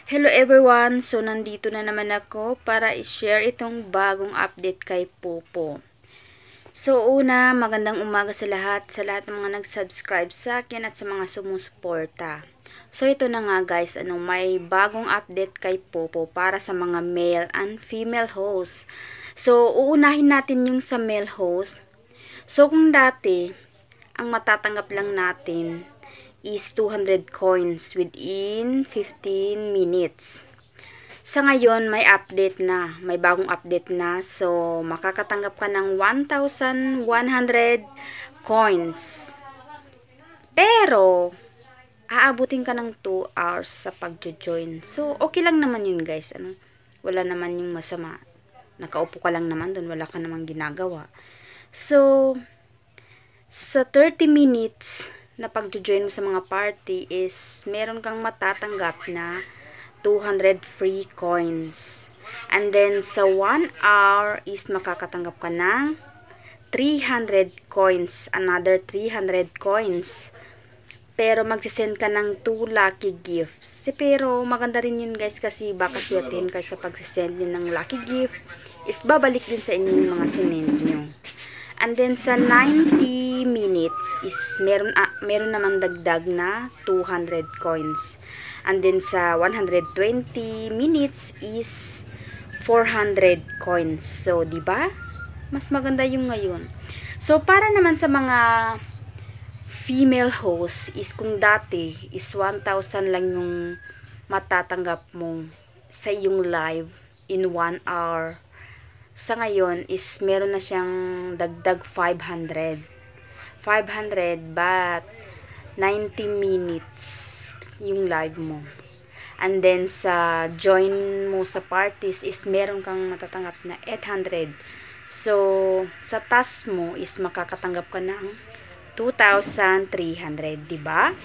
Hello everyone! So, nandito na naman ako para i-share itong bagong update kay Popo. So, una, magandang umaga sa lahat ng mga nag-subscribe sa akin at sa mga sumusuporta. So, ito na nga guys, may bagong update kay Popo para sa mga male and female host. So, uunahin natin yung sa male host. So, kung dati, ang matatanggap lang natin is 200 coins within 15 minutes. Sa ngayon, may update na. May bagong update na. So, makakatanggap ka ng 1,100 coins. Pero, aabutin ka ng 2 hours sa pag-join. So, okay lang naman yun guys. Wala naman yung masama. Nakaupo ka lang naman doon. Wala ka namang ginagawa. So, sa 30 minutes na pag-join mo sa mga party is meron kang matatanggap na 200 free coins. And then sa 1 hour is makakatanggap ka ng 300 coins, another 300 coins. Pero magsisend ka ng 2 lucky gifts. Pero maganda rin yun guys kasi baka swertihin kayo sa pagsisend nyo ng lucky gift is babalik din sa inyo yung mga sinend nyo. And then sa 90 minutes is meron namang dagdag na 200 coins. And then sa 120 minutes is 400 coins. So, 'di ba? Mas maganda yung ngayon. So, para naman sa mga female host is kung dati is 1,000 lang yung matatanggap mo sa iyong live in 1 hour. Sa ngayon is meron na siyang dagdag 500 but 90 minutes yung live mo. And then sa join mo sa parties is meron kang matatanggap na 800. So sa task mo is makakatanggap ka ng 2,300, diba?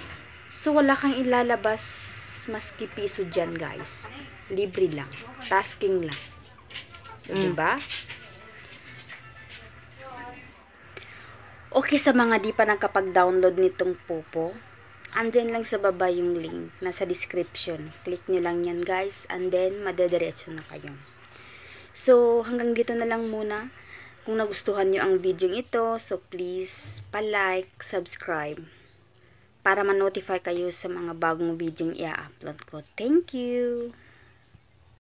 So wala kang ilalabas maski piso dyan guys. Libre lang, tasking lang. So, diba? Okay, sa mga di pa nakapag-download nitong Popo, andyan lang sa baba yung link, nasa description. Click nyo lang yan guys, and then madediretso na kayo. So, hanggang dito na lang muna. Kung nagustuhan nyo ang video ito, so please, pa-like, subscribe, para ma-notify kayo sa mga bagong video i-upload ko. Thank you!